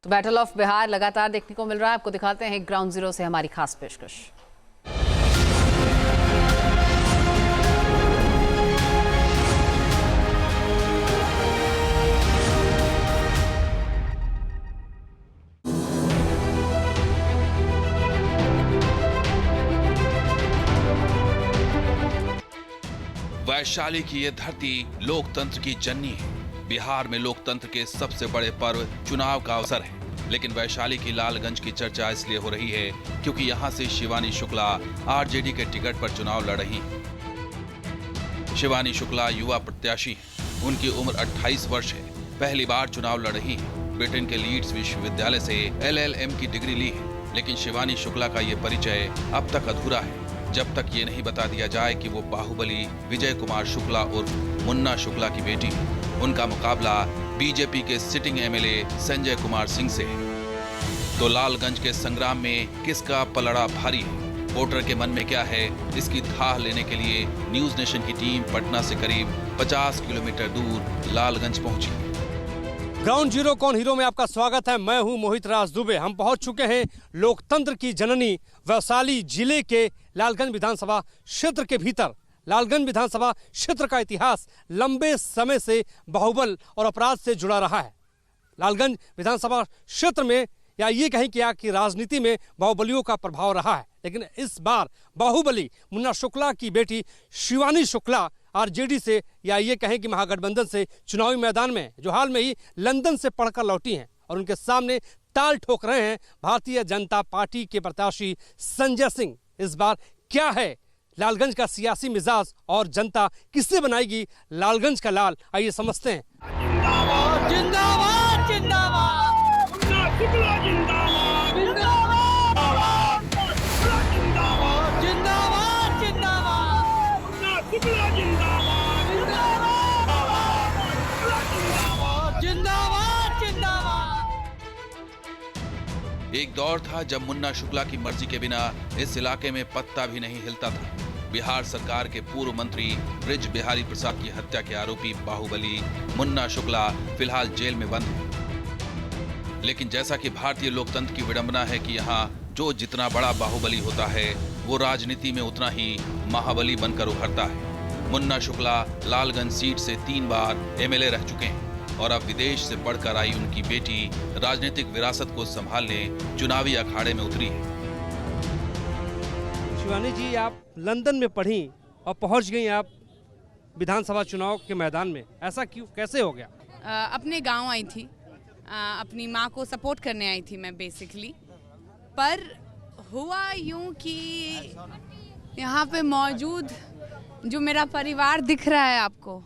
तो battle of Bihar लगातार देखने को मिल रहा है। आपको दिखाते हैं ग्राउंड जीरो से हमारी खास पेशकश। वैशाली की ये धरती लोकतंत्र की जननी है। बिहार में लोकतंत्र के सबसे बड़े पर्व चुनाव का अवसर है, लेकिन वैशाली की लालगंज की चर्चा इसलिए हो रही है क्योंकि यहाँ से शिवानी शुक्ला आरजेडी के टिकट पर चुनाव लड़ रही हैं। शिवानी शुक्ला युवा प्रत्याशी हैं। उनकी उम्र 28 वर्ष है। पहली बार चुनाव लड़ रही हैं। ब्रिटेन के लीड्स विश्वविद्यालय से LLM की डिग्री ली है, लेकिन शिवानी शुक्ला का ये परिचय अब तक अधूरा है जब तक ये नहीं बता दिया जाए कि वो बाहुबली विजय कुमार शुक्ला उर्फ मुन्ना शुक्ला की बेटी है। उनका मुकाबला बीजेपी के सिटिंग MLA संजय कुमार सिंह से है। तो लालगंज के संग्राम में किसका पलड़ा भारी है? वोटर के मन में क्या है, इसकी थाह लेने के लिए न्यूज नेशन की टीम पटना से करीब 50 किलोमीटर दूर लालगंज पहुंची। ग्राउंड जीरो कौन हीरो में आपका स्वागत है। मैं हूं मोहित राज दुबे। हम पहुंच चुके हैं लोकतंत्र की जननी वैशाली जिले के लालगंज विधानसभा क्षेत्र के भीतर। लालगंज विधानसभा क्षेत्र का इतिहास लंबे समय से बाहुबल और अपराध से जुड़ा रहा है। लालगंज विधानसभा क्षेत्र में या ये कहें कि राजनीति में बाहुबलियों का प्रभाव रहा है, लेकिन इस बार बाहुबली मुन्ना शुक्ला की बेटी शिवानी शुक्ला आरजेडी से या ये कहें कि महागठबंधन से चुनावी मैदान में जो हाल में ही लंदन से पढ़कर लौटी हैं और उनके सामने ताल ठोक रहे हैं भारतीय जनता पार्टी के प्रत्याशी संजय सिंह। इस बार क्या है लालगंज का सियासी मिजाज और जनता किससे बनाएगी लालगंज का लाल, आइए समझते हैं। जिंदाबाद जिंदाबाद जिंदाबाद जिंदाबाद जिंदाबाद जिंदाबाद जिंदाबाद जिंदाबाद जिंदाबाद। एक दौर था जब मुन्ना शुक्ला की मर्जी के बिना इस इलाके में पत्ता भी नहीं हिलता था। बिहार सरकार के पूर्व मंत्री ब्रिज बिहारी प्रसाद की हत्या के आरोपी बाहुबली मुन्ना शुक्ला फिलहाल जेल में बंद है। लेकिन जैसा कि भारतीय लोकतंत्र की विडंबना है कि यहाँ जो जितना बड़ा बाहुबली होता है वो राजनीति में उतना ही महाबली बनकर उभरता है। मुन्ना शुक्ला लालगंज सीट से 3 बार MLA रह चुके हैं और अब विदेश से पढ़कर आई उनकी बेटी राजनीतिक विरासत को संभालने चुनावी अखाड़े में उतरी है। शिवानी जी, आप लंदन में पढ़ी और पहुंच गई आप विधानसभा चुनाव के मैदान में, ऐसा क्यों, कैसे हो गया? अपने गांव आई थी, अपनी माँ को सपोर्ट करने आई थी मैं बेसिकली। पर हुआ यूं कि यहाँ पे मौजूद जो मेरा परिवार दिख रहा है आपको,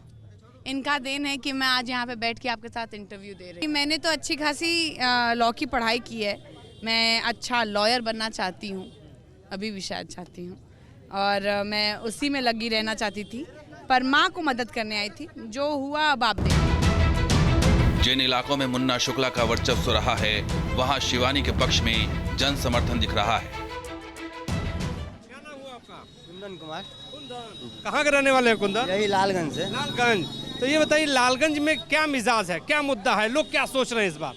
इनका देन है कि मैं आज यहाँ पे बैठ के आपके साथ इंटरव्यू दे रही हूँ। मैंने तो अच्छी खासी लॉ की पढ़ाई की है। मैं अच्छा लॉयर बनना चाहती हूँ, अभी भी शायद चाहती हूँ, और मैं उसी में लगी रहना चाहती थी। पर माँ को मदद करने आई थी, जो हुआ अब आप देखिए। जिन इलाकों में मुन्ना शुक्ला का वर्चस्व रहा है वहाँ शिवानी के पक्ष में जन समर्थन दिख रहा है। क्या नाम हुआ आपका? कुंदन कुमार। कहाँ के रहने वाले हैं कुंदन? यही लालगंज से। लालगंज। तो ये बताइए लालगंज में क्या मिजाज है, क्या मुद्दा है, लोग क्या सोच रहे हैं इस बार?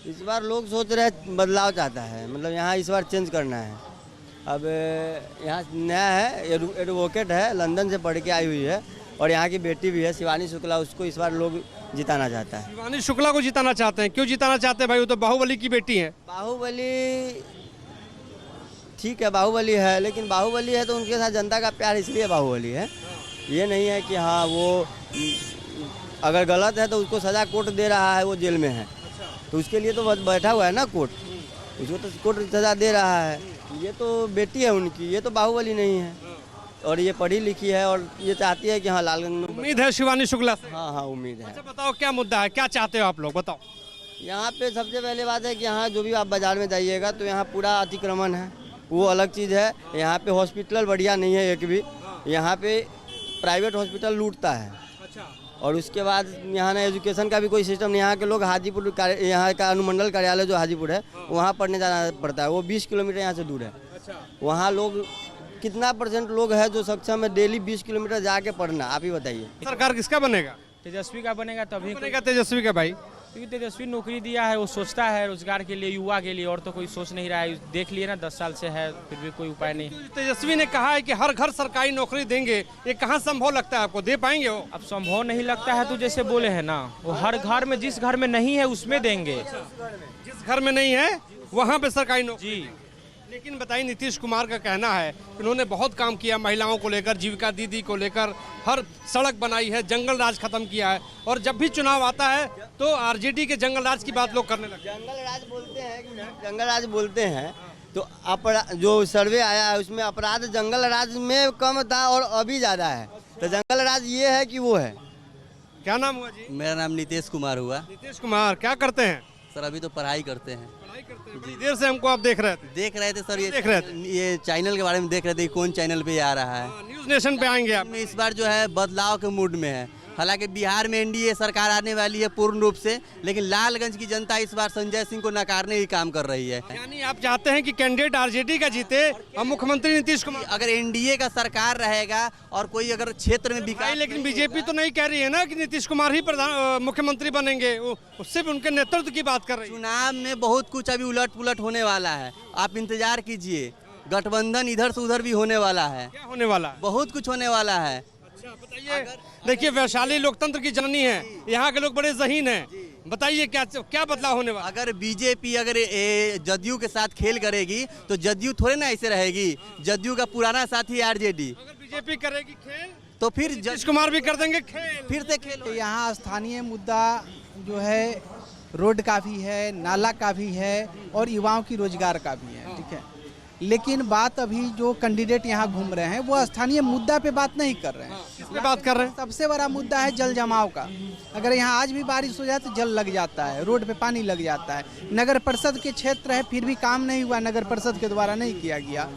इस बार लोग सोच रहे हैं बदलाव चाहता है, मतलब यहाँ इस बार चेंज करना है। अब यहाँ नया है, एडवोकेट है, लंदन से पढ़ के आई हुई है और यहाँ की बेटी भी है शिवानी शुक्ला, उसको इस बार लोग जिताना चाहता है। शिवानी शुक्ला को जिताना चाहते हैं? क्यों जिताना चाहते हैं भाई, वो तो बाहुबली की बेटी है। बाहुबली ठीक है, बाहुबली है, लेकिन बाहुबली है तो उनके साथ जनता का प्यार इसलिए बाहुबली है। ये नहीं है कि हाँ वो अगर गलत है तो उसको सजा कोर्ट दे रहा है, वो जेल में है तो उसके लिए तो बैठा हुआ है ना कोर्ट, उसको तो कोर्ट सजा दे रहा है। ये तो बेटी है उनकी, ये तो बाहुबली नहीं है और ये पढ़ी लिखी है और ये चाहती है कि हाँ लालगंज में। उम्मीद है शिवानी शुक्ला से? हाँ हाँ उम्मीद है। अच्छा बताओ क्या मुद्दा है, क्या चाहते हो आप लोग, बताओ। यहाँ पे सबसे पहले बात है कि यहाँ जो भी आप बाजार में जाइएगा तो यहाँ पूरा अतिक्रमण है, वो अलग चीज़ है। यहाँ पे हॉस्पिटल बढ़िया नहीं है एक भी, यहाँ पे प्राइवेट हॉस्पिटल लूटता है। और उसके बाद यहाँ ना एजुकेशन का भी कोई सिस्टम नहीं। यहाँ के लोग हाजीपुर, यहाँ का अनुमंडल कार्यालय जो हाजीपुर है वहाँ पढ़ने जाना पड़ता है, वो 20 किलोमीटर यहाँ से दूर है। वहाँ लोग कितना % लोग है जो सक्षम है डेली 20 किलोमीटर जाके पढ़ना, आप ही बताइए। सरकार किसका बनेगा? तेजस्वी का बनेगा तभी बनेगा तेजस्वी का भाई। क्योंकि तेजस्वी नौकरी दिया है, वो सोचता है रोजगार के लिए, युवा के लिए, और तो कोई सोच नहीं रहा है। देख लिए ना 10 साल से है, फिर भी कोई उपाय नहीं। तेजस्वी ने कहा है कि हर घर सरकारी नौकरी देंगे, ये कहाँ संभव लगता है आपको? दे पाएंगे वो? अब संभव नहीं लगता है तो जैसे बोले हैं ना, वो हर घर में, जिस घर में नहीं है उसमें देंगे। जिस घर में नहीं है वहाँ पे सरकारी नौकरी। जी, लेकिन बताइए, नीतीश कुमार का कहना है कि उन्होंने बहुत काम किया महिलाओं को लेकर, जीविका दीदी को लेकर, हर सड़क बनाई है, जंगल राज खत्म किया है, और जब भी चुनाव आता है तो आरजेडी के जंगल राज की बात लोग करने लगते हैं। जंगल राज बोलते हैं तो जो सर्वे आया है उसमें अपराध जंगल राज में कम था और अभी ज़्यादा है। तो जंगल राज ये है कि वो है। क्या नाम हुआ जी? मेरा नाम नितेश कुमार हुआ। नीतीश कुमार क्या करते हैं? सर अभी तो पढ़ाई करते हैं। पढ़ाई करते हैं। बड़ी देर से हमको आप देख रहे थे सर, देख रहे ये चैनल के बारे में देख रहे थे, कौन चैनल पे आ रहा है। न्यूज नेशन पे आएंगे आप? इस बार जो है बदलाव के मूड में है। हालांकि बिहार में एनडीए सरकार आने वाली है पूर्ण रूप से, लेकिन लालगंज की जनता इस बार संजय सिंह को नकारने की काम कर रही है। यानी आप चाहते हैं कि कैंडिडेट आरजेडी का जीते और मुख्यमंत्री नीतीश कुमार? अगर एनडीए का सरकार रहेगा और कोई अगर क्षेत्र में विकास, लेकिन बीजेपी तो नहीं कह रही है ना कि नीतीश कुमार ही मुख्यमंत्री बनेंगे, वो सिर्फ उनके नेतृत्व की बात कर रही है। चुनाव में बहुत कुछ अभी उलट पुलट होने वाला है, आप इंतजार कीजिए। गठबंधन इधर से उधर भी होने वाला है। क्या होने वाला है? बहुत कुछ होने वाला है। अच्छा बताइए, देखिए वैशाली लोकतंत्र की जननी है, यहाँ के लोग बड़े ज़हीन हैं, बताइए क्या बदलाव होने वाला? अगर बीजेपी अगर जदयू के साथ खेल करेगी तो जदयू थोड़े ना ऐसे रहेगी। जदयू का पुराना साथी आरजेडी। अगर बीजेपी करेगी खेल तो फिर नीतीश कुमार भी कर देंगे खेल। फिर से खेल। यहाँ स्थानीय मुद्दा जो है रोड का भी है, नाला का भी है और युवाओं की रोजगार का भी है, ठीक है। लेकिन बात अभी जो कैंडिडेट यहाँ घूम रहे हैं वो स्थानीय मुद्दा पे बात नहीं कर रहे हैं। किस पे बात कर रहे हैं? सबसे बड़ा मुद्दा है जल जमाव का। अगर यहाँ आज भी बारिश हो जाए तो जल लग जाता है, रोड पे पानी लग जाता है। नगर परिषद के क्षेत्र है फिर भी काम नहीं हुआ, नगर परिषद के द्वारा नहीं किया गया।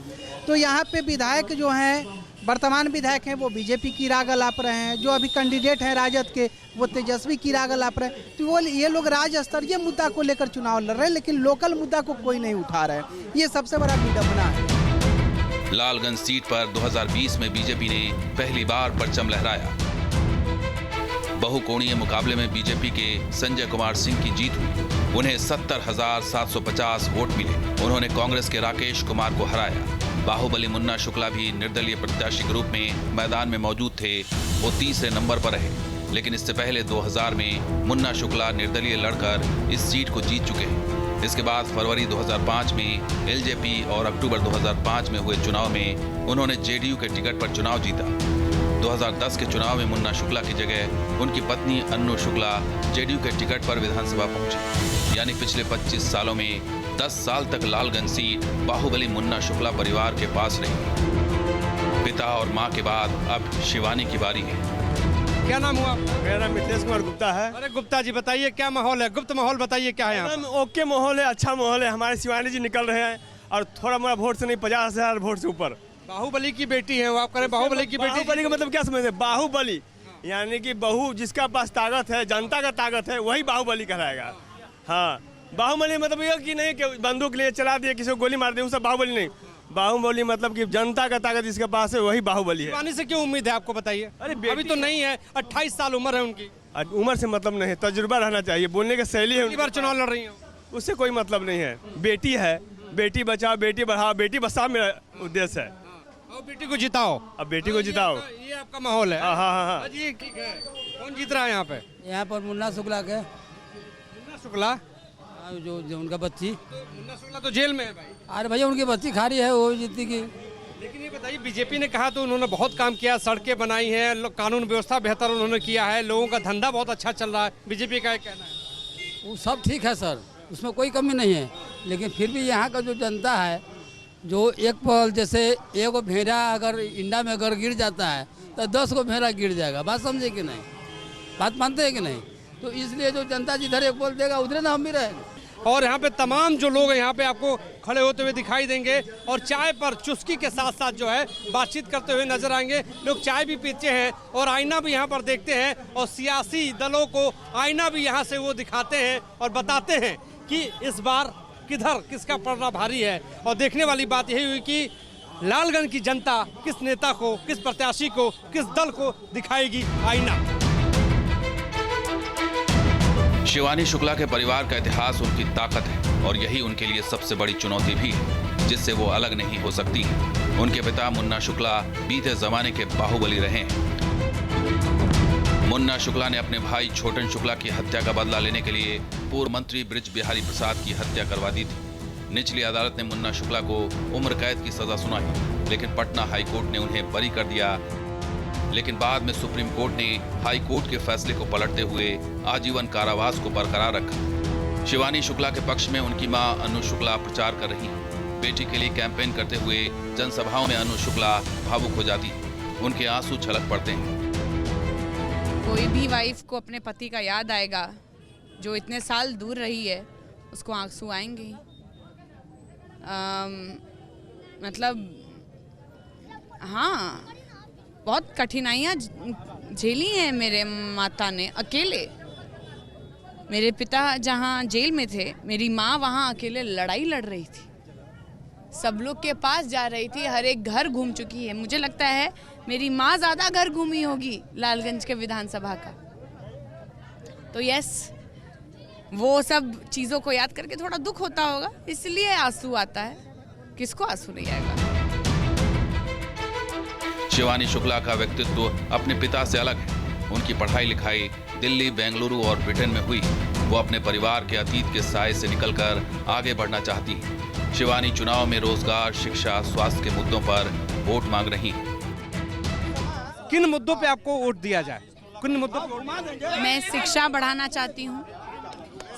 तो यहाँ पे विधायक जो हैं, वर्तमान विधायक हैं, वो बीजेपी की राग अलाप रहे हैं। जो अभी कैंडिडेट हैं राजद के, वो तेजस्वी की राग अलाप रहे हैं। तो वो ये लोग राज्य स्तरीय मुद्दा को लेकर चुनाव लड़ रहे हैं, लेकिन लोकल मुद्दा को कोई नहीं उठा रहे हैं। ये सबसे बड़ा विडंबना है। लालगंज सीट पर 2020 में बीजेपी ने पहली बार परचम लहराया। बहुकोणीय मुकाबले में बीजेपी के संजय कुमार सिंह की जीत हुई। उन्हें 70,750 वोट मिले। उन्होंने कांग्रेस के राकेश कुमार को हराया। बाहुबली मुन्ना शुक्ला भी निर्दलीय प्रत्याशी के रूप में मैदान में मौजूद थे। वो तीसरे नंबर पर रहे। लेकिन इससे पहले 2000 में मुन्ना शुक्ला निर्दलीय लड़कर इस सीट को जीत चुके हैं। इसके बाद फरवरी 2005 में एलजेपी और अक्टूबर 2005 में हुए चुनाव में उन्होंने जेडीयू के टिकट पर चुनाव जीता। 2010 के चुनाव में मुन्ना शुक्ला की जगह उनकी पत्नी अन्नू शुक्ला जेडीयू के टिकट पर विधानसभा पहुंची। यानी पिछले 25 सालों में 10 साल तक लालगंज सीट बाहुबली मुन्ना शुक्ला परिवार के पास रही। पिता और मां के बाद अब शिवानी की बारी है। क्या नाम हुआ? मेरा नाम मिथिलेश कुमार गुप्ता है। अरे गुप्ता जी बताइए क्या माहौल है? गुप्त माहौल बताइए क्या है यहाँ? ओके माहौल है, अच्छा माहौल है। हमारे शिवानी जी निकल रहे हैं और थोड़ा मोड़ा वोट से नहीं, 50,000 वोट से ऊपर। बाहुबली की बेटी है वो, आप करें बाहुबली की बेटी? बाहुबली का मतलब क्या समझते हैं? बाहुबली यानी कि बहु जिसका पास ताकत है, जनता का ताकत है, वही बाहुबली कहलाएगा। हाँ, बाहुबली मतलब ये कि नहीं कि बंदूक लिए चला दिए, किसी को गोली मार दी, वो सब बाहुबली नहीं। बाहुबली मतलब कि जनता का ताकत जिसके पास है वही बाहुबली है। शिवानी से क्यों उम्मीद है आपको बताइए? अरे अभी तो नहीं है, 28 साल उम्र है उनकी। उम्र से मतलब नहीं है, तजुर्बा रहना चाहिए, बोलने की शैली है। पहली बार चुनाव लड़ रही हूँ, उससे कोई मतलब नहीं है। बेटी है, बेटी बचाओ बेटी बढ़ाओ, बेटी बचाओ मेरा उद्देश्य है। और बेटी को जिताओ। अब बेटी को जिताओ। ये आपका माहौल है? हाँ हाँ हाँ। जी ठीक है। कौन जीत रहा है यहाँ पे? यहाँ पर मुन्ना शुक्ला के। मुन्ना शुक्ला? जो उनका बच्ची। मुन्ना शुक्ला तो जेल में है भाई। अरे भैया उनकी बच्ची खा रही है, वो जीती की। लेकिन ये बताइए, बीजेपी ने कहा तो उन्होंने बहुत काम किया, सड़कें बनाई हैं, कानून व्यवस्था बेहतर उन्होंने किया है, लोगों का धंधा बहुत अच्छा चल रहा है। बीजेपी का कहना है वो सब ठीक है सर, उसमें कोई कमी नहीं है। लेकिन फिर भी यहाँ का जो जनता है, जो एक पल जैसे एक भेड़ा अगर इंडा में अगर गिर जाता है तो 10 को भेड़ा गिर जाएगा। बात समझे कि नहीं? बात मानते हैं कि नहीं? तो इसलिए जो जनता जिधर एक बोल देगा उधर ना हम भी रहेंगे। और यहाँ पे तमाम जो लोग यहाँ पे आपको खड़े होते हुए दिखाई देंगे और चाय पर चुस्की के साथ साथ जो है बातचीत करते हुए नजर आएंगे। लोग चाय भी पीते हैं और आईना भी यहाँ पर देखते हैं और सियासी दलों को आईना भी यहाँ से वो दिखाते हैं और बताते हैं कि इस बार किधर किसका पलड़ा भारी है। और देखने वाली बात यही हुई कि लालगंज की जनता किस नेता को, किस प्रत्याशी को, किस दल को दिखाएगी आईना। शिवानी शुक्ला के परिवार का इतिहास उनकी ताकत है और यही उनके लिए सबसे बड़ी चुनौती भी है, जिससे वो अलग नहीं हो सकती। उनके पिता मुन्ना शुक्ला बीते जमाने के बाहुबली रहे हैं। मुन्ना शुक्ला ने अपने भाई छोटन शुक्ला की हत्या का बदला लेने के लिए पूर्व मंत्री बृज बिहारी प्रसाद की हत्या करवा दी थी। निचली अदालत ने मुन्ना शुक्ला को उम्र कैद की सजा सुनाई, लेकिन पटना हाई कोर्ट ने उन्हें बरी कर दिया। लेकिन बाद में सुप्रीम कोर्ट ने हाई कोर्ट के फैसले को पलटते हुए आजीवन कारावास को बरकरार रखा। शिवानी शुक्ला के पक्ष में उनकी मां अनु शुक्ला प्रचार कर रही हैं। बेटी के लिए कैंपेन करते हुए जनसभाओं में अनु शुक्ला भावुक हो जाती है। उनके आंसू छलक पड़ते हैं। कोई भी वाइफ को अपने पति का याद आएगा, जो इतने साल दूर रही है, उसको आंसू आएंगे ही। मतलब हाँ, बहुत कठिनाइयाँ झेली हैं मेरे माता ने अकेले। मेरे पिता जहाँ जेल में थे, मेरी माँ वहाँ अकेले लड़ाई लड़ रही थी, सब लोग के पास जा रही थी, हर एक घर घूम चुकी है। मुझे लगता है मेरी माँ ज़्यादा घर घूमी होगी लालगंज के विधानसभा का। तो यस, वो सब चीज़ों को याद करके थोड़ा दुख होता होगा, इसलिए आंसू आता है। किसको आंसू नहीं आएगा? शिवानी शुक्ला का व्यक्तित्व अपने पिता से अलग है। उनकी पढ़ाई लिखाई दिल्ली, बेंगलुरु और ब्रिटेन में हुई। वो अपने परिवार के अतीत के साए से निकलकर आगे बढ़ना चाहती हैं। शिवानी चुनाव में रोजगार, शिक्षा, स्वास्थ्य के मुद्दों पर वोट मांग रही हैं। किन मुद्दों पे आपको वोट दिया जाए? किन मुद्दों पे? मैं शिक्षा बढ़ाना चाहती हूँ।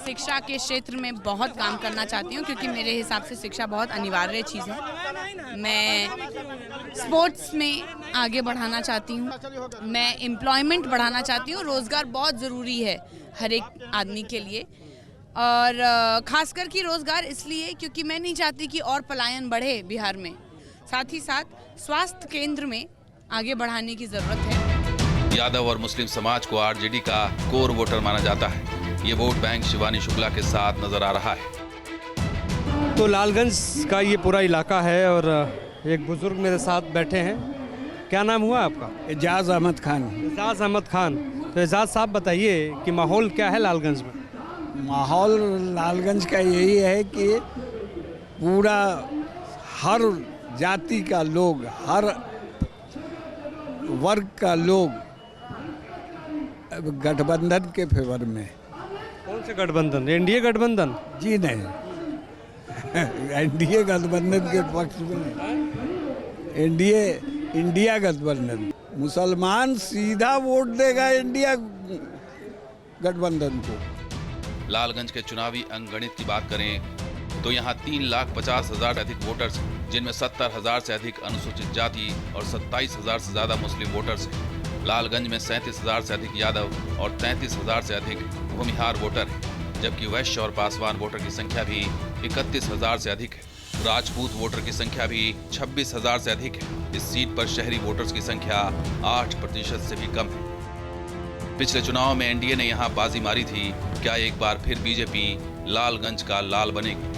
शिक्षा के क्षेत्र में बहुत काम करना चाहती हूँ, क्योंकि मेरे हिसाब से शिक्षा बहुत अनिवार्य चीज़ है। मैं स्पोर्ट्स में आगे बढ़ाना चाहती हूँ। मैं एम्प्लॉयमेंट बढ़ाना चाहती हूँ। रोज़गार बहुत ज़रूरी है हर एक आदमी के लिए, और ख़ासकर कि रोज़गार इसलिए क्योंकि मैं नहीं चाहती कि और पलायन बढ़े बिहार में। साथ ही साथ स्वास्थ्य केंद्र में आगे बढ़ाने की ज़रूरत है। यादव और मुस्लिम समाज को आरजेडी का कोर वोटर माना जाता है। ये वोट बैंक शिवानी शुक्ला के साथ नजर आ रहा है। तो लालगंज का ये पूरा इलाका है और एक बुजुर्ग मेरे साथ बैठे हैं। क्या नाम हुआ आपका? एजाज अहमद खान। एजाज अहमद खान। तो एजाज साहब बताइए कि माहौल क्या है लालगंज में? माहौल लालगंज का यही है कि पूरा हर जाति का लोग, हर वर्ग का लोग गठबंधन के फेवर में। कौन से गठबंधन? एनडीए गठबंधन? जी नहीं, एनडीए गठबंधन के पक्ष में नहीं। एनडीए इंडिया गठबंधन। मुसलमान सीधा वोट देगा इंडिया गठबंधन को। लालगंज के चुनावी अंकगणित की बात करें तो यहाँ 3,50,000 से अधिक वोटर्स हैं, जिनमें 70,000 से अधिक अनुसूचित जाति और 27,000 से ज्यादा मुस्लिम वोटर्स हैं। लालगंज में 37,000 से अधिक यादव और 33,000 से अधिक भूमिहार वोटर हैं, जबकि वैश्य और पासवान वोटर की संख्या भी 31,000 से अधिक है। राजपूत वोटर की संख्या भी 26,000 से अधिक है। इस सीट पर शहरी वोटर्स की संख्या 8% से भी कम है। पिछले चुनाव में एनडीए ने यहाँ बाजी मारी थी। क्या एक बार फिर बीजेपी लालगंज का लाल बनेगी?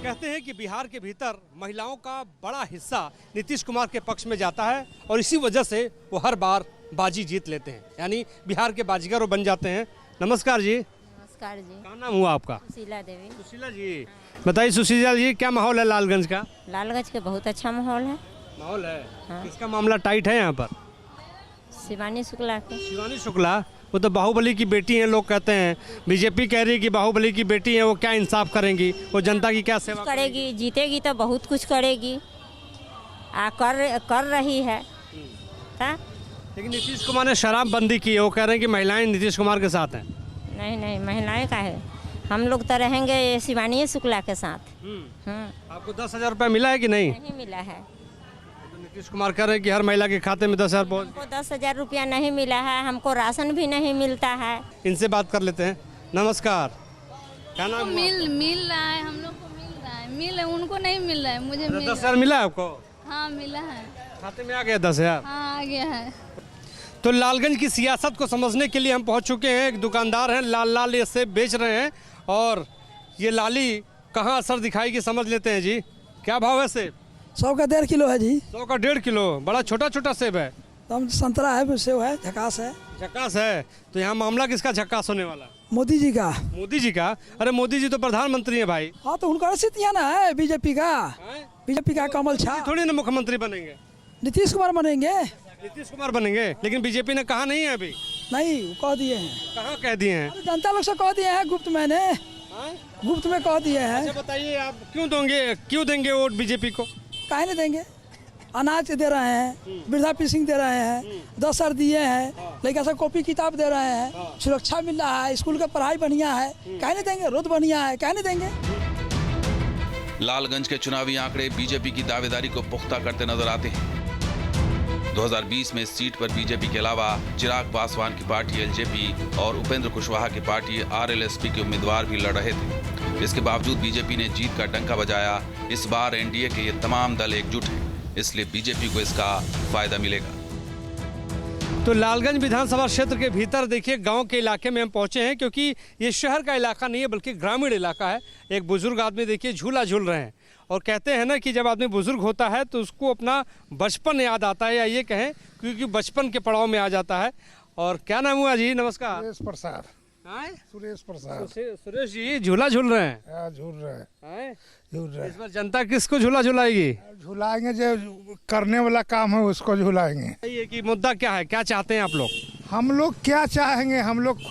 कहते हैं कि बिहार के भीतर महिलाओं का बड़ा हिस्सा नीतीश कुमार के पक्ष में जाता है और इसी वजह से वो हर बार बाजी जीत लेते हैं, यानी बिहार के बाजीगर वो बन जाते हैं। नमस्कार जी। नमस्कार जी। क्या नाम हुआ आपका? सुशीला देवी। सुशीला जी, बताइए सुशीला जी, क्या माहौल है लालगंज का? लालगंज का बहुत अच्छा माहौल है। माहौल है? हाँ। किसका मामला टाइट है यहाँ पर? शिवानी शुक्ला का। शिवानी शुक्ला, वो तो बाहुबली की बेटी हैं, लोग कहते हैं। बीजेपी कह रही है कि बाहुबली की बेटी है, वो क्या इंसाफ करेंगी, वो जनता की क्या सेवा करेगी? जीतेगी तो बहुत कुछ करेगी, कर रही है। लेकिन नीतीश कुमार ने शराबबंदी की है, वो कह रहे हैं कि महिलाएं नीतीश कुमार के साथ हैं। नहीं नहीं, महिलाएं का है, हम लोग तो रहेंगे शिवानी शुक्ला के साथ। आपको 10,000 रुपये मिला है कि नहीं? नहीं मिला है। नीतीश कुमार कह रहे हैं कि हर महिला के खाते में 10,000 पहुँच। हमको 10,000 रुपया नहीं मिला है, हमको राशन भी नहीं मिलता है। इनसे बात कर लेते हैं। नमस्कार, क्या नाम? मिल रहा है, हम लोग को मिल रहा है। मिल है, उनको नहीं मिल रहा है, मुझे 10,000 मिला है आपको? हाँ मिला है, खाते में आ गया 10,000? हाँ आ गया है। तो लालगंज की सियासत को समझने के लिए हम पहुंच चुके हैं। एक दुकानदार हैं, लाल ये सेब बेच रहे हैं और ये लाली कहाँ असर दिखाएगी समझ लेते हैं जी। क्या भाव है सेब? 100 का 1.5 किलो है जी। 100 का 1.5 किलो, बड़ा छोटा छोटा सेब है। संतरा है, सेब है, झकास है। झकास है। तो यहाँ मामला किसका झकास होने वाला? मोदी जी का। मोदी जी का? अरे मोदी जी तो प्रधानमंत्री है भाई। हाँ तो उनका सितिया ना है बीजेपी का। बीजेपी का कमल छा थोड़ी ना मुख्यमंत्री बनेंगे। नीतीश कुमार बनेंगे। नीतीश कुमार बनेंगे, लेकिन बीजेपी ने कहा नहीं है अभी। नहीं, वो कह दिए हैं। कहाँ कह दिए हैं? जनता लोग से कह दिए हैं, गुप्त मैंने गुप्त में कह दिए हैं। अच्छा बताइए, आप क्यों देंगे वोट बीजेपी को? काहे नहीं देंगे? अनाज दे रहे हैं, वृद्धा पेंशन दे रहे हैं, 10 साल दिए हैं, लड़का सब कॉपी किताब दे रहे हैं, सुरक्षा मिल रहा है, स्कूल का पढ़ाई बढ़िया है, काहे नहीं देंगे? रोड बढ़िया है, काहे नहीं देंगे? लालगंज के चुनावी आंकड़े बीजेपी की दावेदारी को पुख्ता करते नजर आते हैं। 2020 में इस सीट पर बीजेपी के अलावा चिराग पासवान की पार्टी एलजेपी और उपेंद्र कुशवाहा की पार्टी आरएलएसपी के उम्मीदवार भी लड़ रहे थे। इसके बावजूद बीजेपी ने जीत का डंका बजाया। इस बार एनडीए के ये तमाम दल एकजुट हैं, इसलिए बीजेपी को इसका फायदा मिलेगा। तो लालगंज विधानसभा क्षेत्र के भीतर देखिए, गांव के इलाके में हम पहुंचे हैं, क्योंकि ये शहर का इलाका नहीं है बल्कि ग्रामीण इलाका है। एक बुजुर्ग आदमी देखिए झूला झूल रहे हैं, और कहते हैं ना कि जब आदमी बुजुर्ग होता है तो उसको अपना बचपन याद आता है, या ये कहें क्योंकि बचपन के पड़ाव में आ जाता है। और क्या नाम हुआ जी? नमस्कार। सुरेश प्रसाद। सुरेश प्रसाद। सुरेश जी झूला झूल रहे हैं? झूल रहे हैं। इस बार जनता किसको झूला झुलाएगी? झुलाएंगे जो करने वाला काम है उसको झुलाएंगे। ये कि मुद्दा क्या है, क्या चाहते हैं आप लोग? हम लोग क्या चाहेंगे? हम लोग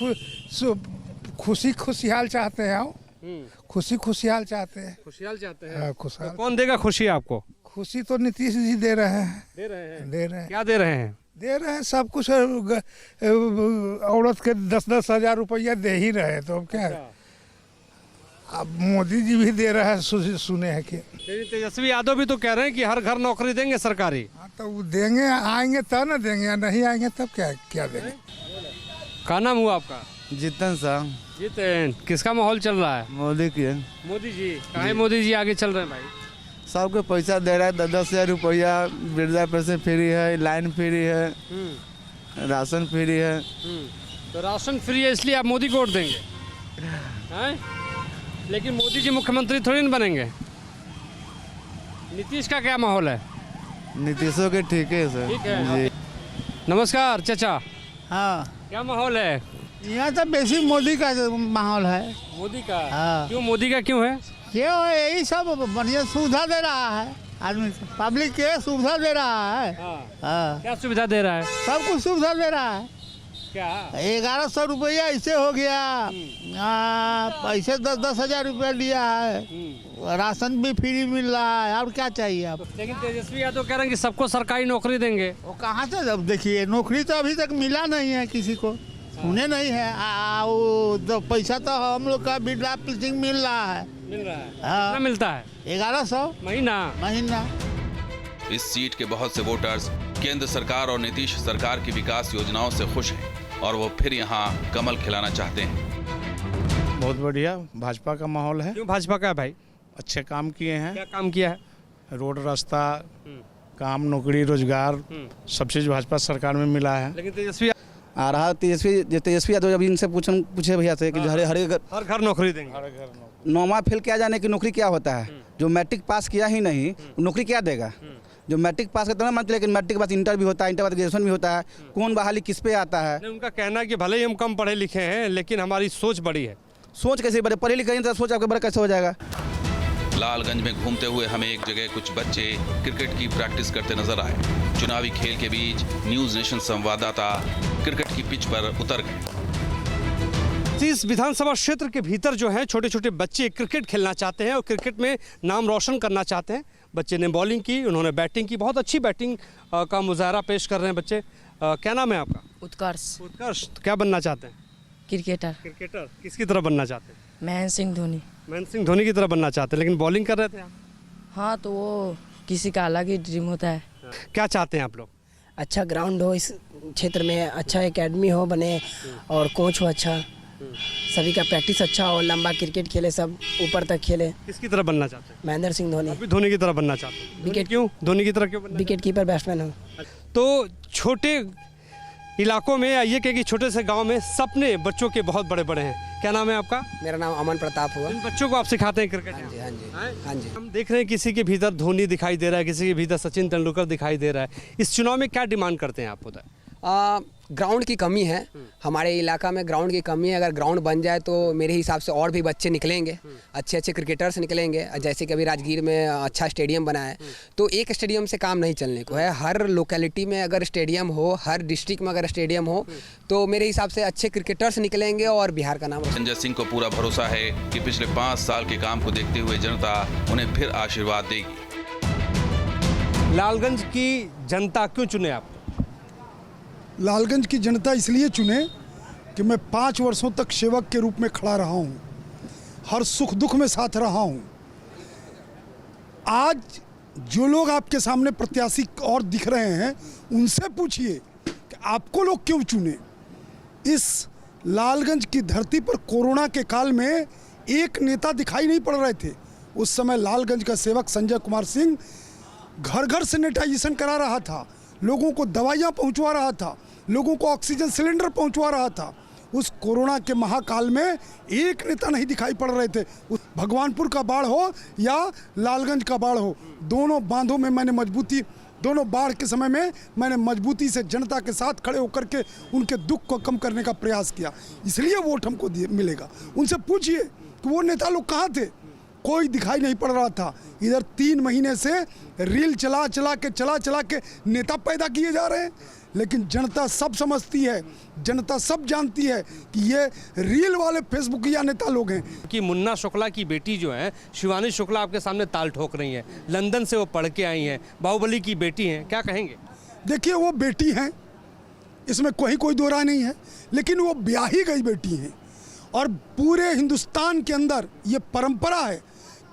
खुशी खुशहाल चाहते हैं। खुशी खुशहाल चाहते हैं। खुशहाल चाहते हैं। खुशहाल। तो कौन देगा खुशी आपको? खुशी तो नीतीश जी दे रहे हैं। दे रहे हैं। दे रहे हैं। क्या दे रहे हैं? दे रहे हैं सब कुछ। औरत के 10-10 हजार रुपया दे ही रहे, तो अब क्या? अब मोदी जी भी दे रहे हैं, सुने हैं कि। तेजस्वी यादव भी तो कह रहे हैं कि हर घर नौकरी देंगे सरकारी। हाँ तो वो देंगे, आएंगे तब ना देंगे, नहीं आएंगे तब क्या देंगे। क्या नाम हुआ आपका? जितन साहब। जितन, किसका माहौल चल रहा है? मोदी की। मोदी जी? काहे मोदी जी आगे चल रहे हैं भाई? सबको पैसा दे रहा है, 10-10 हजार रुपया, वृद्धा पेंशन फ्री है, लाइन फ्री है, राशन फ्री है। तो राशन फ्री है इसलिए आप मोदी को वोट देंगे हैं? लेकिन मोदी जी मुख्यमंत्री थोड़ी ना बनेंगे। नीतीश का क्या माहौल है? नीतीशों के ठीक है सर। ठीक है जी। नमस्कार चाचा। हाँ, क्या माहौल है यहाँ तो बेसी मोदी का माहौल है। मोदी का? हाँ। क्यों मोदी का क्यों है? क्यों? यही सब बढ़िया सुविधा दे रहा है, आदमी पब्लिक के सुविधा दे रहा है। हाँ। क्या सुविधा दे रहा है? सब कुछ सुविधा दे रहा है। क्या? 1100 रुपया ऐसे हो गया, ऐसे 10-10 हजार रुपया लिया है, राशन भी फ्री मिल रहा है, और क्या चाहिए आप? लेकिन तेजस्वी यादव कह रहे हैं कि सबको सरकारी नौकरी देंगे। वो कहाँ से? अब देखिए, नौकरी तो अभी तक मिला नहीं है किसी को, सुने नहीं है। वो पैसा तो हम लोग का वृद्धा पेंशन मिल रहा है। मिल रहा है? कितना मिलता है? 1100 महीना। इस सीट के बहुत से वोटर्स केंद्र सरकार और नीतीश सरकार की विकास योजनाओं से खुश हैं, और वो फिर यहाँ कमल खिलाना चाहते हैं। बहुत बढ़िया भाजपा का माहौल है। क्यों भाजपा का है भाई? अच्छे काम किए हैं। क्या काम किया है? रोड, रास्ता, काम, नौकरी, रोजगार, सब चीज भाजपा सरकार में मिला है। लेकिन तेजस्वी आ रहा तेजस्वी यादव अभी इनसे पूछे भैया से कि हर घर नौकरी देंगे। 9वां फेल किया जाने की नौकरी क्या होता है? जो मैट्रिक पास किया ही नहीं नौकरी क्या देगा? जो मैट्रिक पास करता है ना, लेकिन मैट्रिक के बाद इंटर भी होता है, इंटर बाद ग्रेजुएशन भी होता है, कौन बहाली किस पे आता है? उनका कहना है कि भले ही हम कम पढ़े लिखे हैं, लेकिन हमारी सोच बड़ी है। सोच कैसे बड़े? पढ़े लिखे तो सोच आपका बड़ा कैसे हो जाएगा? लालगंज में घूमते हुए हमें एक जगह कुछ बच्चे क्रिकेट की प्रैक्टिस करते नजर आए। चुनावी खेल के बीच न्यूज नेशन संवाददाता क्रिकेट की पिच पर उतर गए। इस विधानसभा क्षेत्र के भीतर जो है छोटे छोटे बच्चे क्रिकेट खेलना चाहते हैं और क्रिकेट में नाम रोशन करना चाहते हैं। बच्चे ने बॉलिंग की, उन्होंने बैटिंग की, बहुत अच्छी बैटिंग का मुजाहरा पेश कर रहे हैं बच्चे। क्या नाम है आपका? उत्कर्ष। उत्कर्ष, क्या बनना चाहते हैं? क्रिकेटर। क्रिकेटर किसकी तरह बनना चाहते हैं? महेंद्र सिंह धोनी। महेंद्र सिंह धोनी की तरह बनना चाहते हैं, लेकिन बॉलिंग कर रहे थे आप। हाँ, तो वो किसी का अलग ही ड्रीम होता है। क्या चाहते हैं आप लोग? अच्छा ग्राउंड हो इस क्षेत्र में, अच्छा एकेडमी हो बने, और कोच हो अच्छा, सभी का प्रैक्टिस अच्छा हो, लंबा क्रिकेट खेले, सब ऊपर तक खेले। किसकी तरह बनना चाहते हैं? महेंद्र सिंह धोनी। अभी धोनी की तरह बनना चाहते हैं? विकेट क्यों धोनी की तरह क्यों बनना? विकेट कीपर बैट्समैन हो। तो छोटे इलाकों में या ये कि छोटे से गांव में सपने बच्चों के बहुत बड़े बड़े हैं। क्या नाम है आपका? मेरा नाम अमन प्रताप हुआ। इन बच्चों को आप सिखाते हैं क्रिकेट? हाँ जी, हाँ जी, हाँ जी। हम देख रहे हैं किसी के भीतर धोनी दिखाई दे रहा है, किसी के भीतर सचिन तेंदुलकर दिखाई दे रहा है। इस चुनाव में क्या डिमांड करते हैं आप उधर? ग्राउंड की कमी है, हमारे इलाका में ग्राउंड की कमी है। अगर ग्राउंड बन जाए तो मेरे हिसाब से और भी बच्चे निकलेंगे, अच्छे अच्छे क्रिकेटर्स निकलेंगे। जैसे कि अभी राजगीर में अच्छा स्टेडियम बना है, तो एक स्टेडियम से काम नहीं चलने को है। हर लोकेलिटी में अगर स्टेडियम हो, हर डिस्ट्रिक्ट में अगर स्टेडियम हो, तो मेरे हिसाब से अच्छे क्रिकेटर्स निकलेंगे और बिहार का नाम। संजय सिंह को पूरा भरोसा है कि पिछले 5 साल के काम को देखते हुए जनता उन्हें फिर आशीर्वाद देगी। लालगंज की जनता क्यों चुने आप? लालगंज की जनता इसलिए चुने कि मैं 5 वर्षों तक सेवक के रूप में खड़ा रहा हूँ, हर सुख दुख में साथ रहा हूँ। आज जो लोग आपके सामने प्रत्याशी और दिख रहे हैं, उनसे पूछिए कि आपको लोग क्यों चुने। इस लालगंज की धरती पर कोरोना के काल में एक नेता दिखाई नहीं पड़ रहे थे। उस समय लालगंज का सेवक संजय कुमार सिंह घर घर सैनिटाइजेशन करा रहा था, लोगों को दवाइयाँ पहुँचवा रहा था, लोगों को ऑक्सीजन सिलेंडर पहुँचवा रहा था। उस कोरोना के महाकाल में एक नेता नहीं दिखाई पड़ रहे थे। भगवानपुर का बाढ़ हो या लालगंज का बाढ़ हो, दोनों बांधों में मैंने मजबूती, दोनों बाढ़ के समय में मैंने मजबूती से जनता के साथ खड़े होकर के उनके दुख को कम करने का प्रयास किया। इसलिए वोट हमको मिलेगा। उनसे पूछिए कि वो नेता लोग कहाँ थे, कोई दिखाई नहीं पड़ रहा था। इधर 3 महीने से रील चला चला के नेता पैदा किए जा रहे हैं, लेकिन जनता सब समझती है, जनता सब जानती है कि ये रील वाले फेसबुकिया नेता लोग हैं। कि मुन्ना शुक्ला की बेटी जो है शिवानी शुक्ला आपके सामने ताल ठोक रही हैं, लंदन से वो पढ़ के आई हैं, बाहुबली की बेटी हैं, क्या कहेंगे? देखिए, वो बेटी हैं, इसमें कोई दो राय नहीं है, लेकिन वो ब्याही गई बेटी हैं। और पूरे हिंदुस्तान के अंदर ये परंपरा है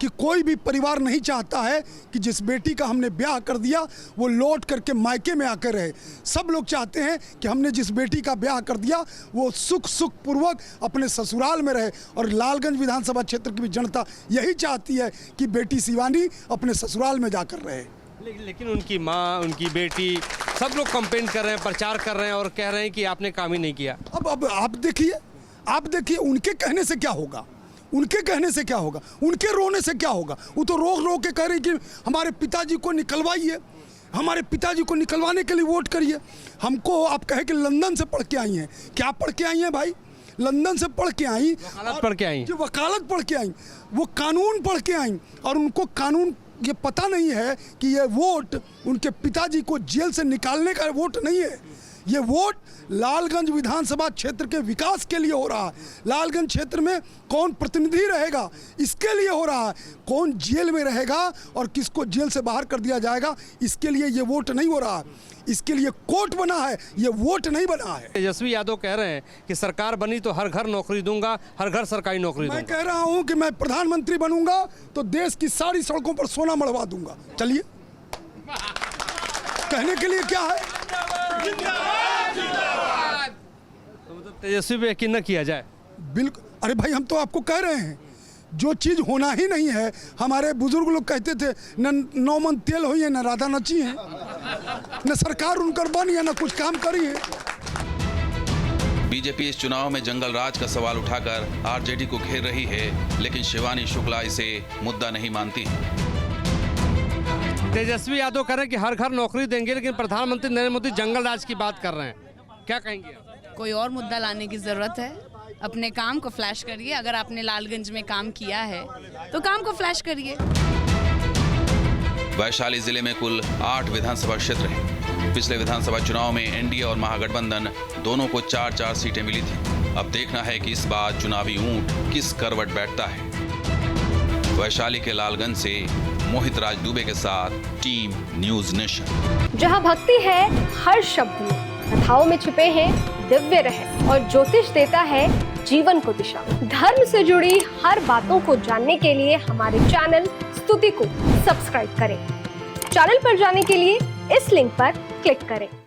कि कोई भी परिवार नहीं चाहता है कि जिस बेटी का हमने ब्याह कर दिया वो लौट करके मायके में आकर रहे। सब लोग चाहते हैं कि हमने जिस बेटी का ब्याह कर दिया वो सुख पूर्वक अपने ससुराल में रहे। और लालगंज विधानसभा क्षेत्र की भी जनता यही चाहती है कि बेटी शिवानी अपने ससुराल में जाकर रहे। लेकिन उनकी माँ, उनकी बेटी, सब लोग कंपेन कर रहे हैं, प्रचार कर रहे हैं और कह रहे हैं कि आपने काम ही नहीं किया। अब आप देखिए उनके कहने से क्या होगा, उनके कहने से क्या होगा, उनके रोने से क्या होगा। वो तो रो के कह रही कि हमारे पिताजी को निकलवाइए, हमारे पिताजी को निकलवाने के लिए वोट करिए। हमको आप कहे कि लंदन से पढ़ के आई हैं, क्या पढ़ के आई हैं भाई? लंदन से पढ़ के आई, वकालत पढ़ के आई, जो वकालत पढ़ के आई, वो कानून पढ़ के आई। और उनको कानून ये पता नहीं है कि ये वोट उनके पिताजी को जेल से निकालने का वोट नहीं है, ये वोट लालगंज विधानसभा क्षेत्र के विकास के लिए हो रहा है। लालगंज क्षेत्र में कौन प्रतिनिधि रहेगा इसके लिए हो रहा है, कौन जेल में रहेगा और किसको जेल से बाहर कर दिया जाएगा, इसके लिए ये वोट नहीं हो रहा है। इसके लिए कोर्ट बना है, ये वोट नहीं बना है। तेजस्वी यादव कह रहे हैं कि सरकार बनी तो हर घर नौकरी दूंगा, हर घर सरकारी नौकरी दूंगा। मैं कह रहा हूं कि मैं प्रधानमंत्री बनूंगा तो देश की सारी सड़कों पर सोना मढ़वा दूंगा। चलिए, कहने के लिए क्या है। तो मतलब तेजस्वी पे यकीन न किया जाए। बिल्कुल, अरे भाई हम तो आपको कह रहे हैं जो चीज़ होना ही नहीं है। हमारे बुजुर्ग लोग कहते थे न 9 मन तेल होइए, न राधा नची है, न सरकार उनकर बनी है, न कुछ काम करी है। बीजेपी इस चुनाव में जंगल राज का सवाल उठाकर आरजेडी को घेर रही है, लेकिन शिवानी शुक्ला इसे मुद्दा नहीं मानती। तेजस्वी यादव कह रहे हैं कि हर घर नौकरी देंगे, लेकिन प्रधानमंत्री नरेंद्र मोदी जंगल राज की बात कर रहे हैं, क्या कहेंगे आप? कोई और मुद्दा लाने की जरूरत है? अपने काम को फ्लैश करिए। अगर आपने लालगंज में काम किया है तो काम को फ्लैश करिए। वैशाली जिले में कुल 8 विधानसभा क्षेत्र हैं। पिछले विधानसभा चुनाव में एनडीए और महागठबंधन दोनों को 4-4 सीटें मिली थी। अब देखना है कि इस बार चुनावी ऊंट किस करवट बैठता है। वैशाली के लालगंज से मोहित राज दुबे के साथ टीम न्यूज नेशन। जहां भक्ति है हर शब्द में, कथाओं में छिपे हैं दिव्य रहस्य और ज्योतिष देता है जीवन को दिशा। धर्म से जुड़ी हर बातों को जानने के लिए हमारे चैनल स्तुति को सब्सक्राइब करें। चैनल पर जाने के लिए इस लिंक पर क्लिक करें।